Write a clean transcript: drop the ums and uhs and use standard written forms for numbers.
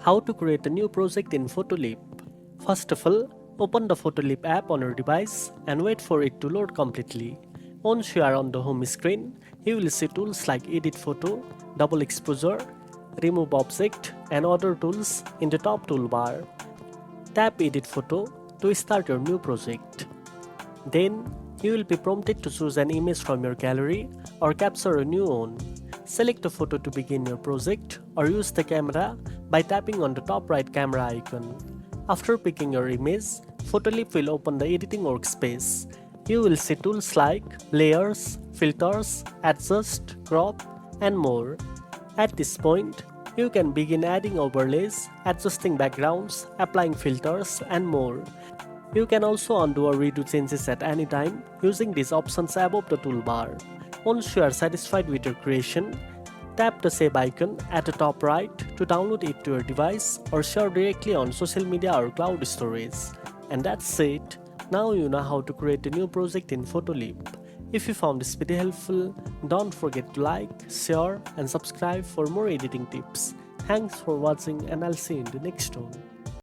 How to create a new project in Photoleap. First of all, open the Photoleap app on your device and wait for it to load completely. Once you are on the home screen, you will see tools like Edit Photo, Double Exposure, Remove Object and other tools in the top toolbar. Tap Edit Photo to start your new project. Then, you will be prompted to choose an image from your gallery or capture a new one. Select a photo to begin your project or use the camera by tapping on the top right camera icon. After picking your image, Photoleap will open the editing workspace. You will see tools like layers, filters, adjust, crop, and more. At this point, you can begin adding overlays, adjusting backgrounds, applying filters, and more. You can also undo or redo changes at any time using these options above the toolbar. Once you are satisfied with your creation, tap the save icon at the top right to download it to your device or share directly on social media or cloud storage. And that's it. Now you know how to create a new project in Photoleap. If you found this video helpful, don't forget to like, share and subscribe for more editing tips. Thanks for watching and I'll see you in the next one.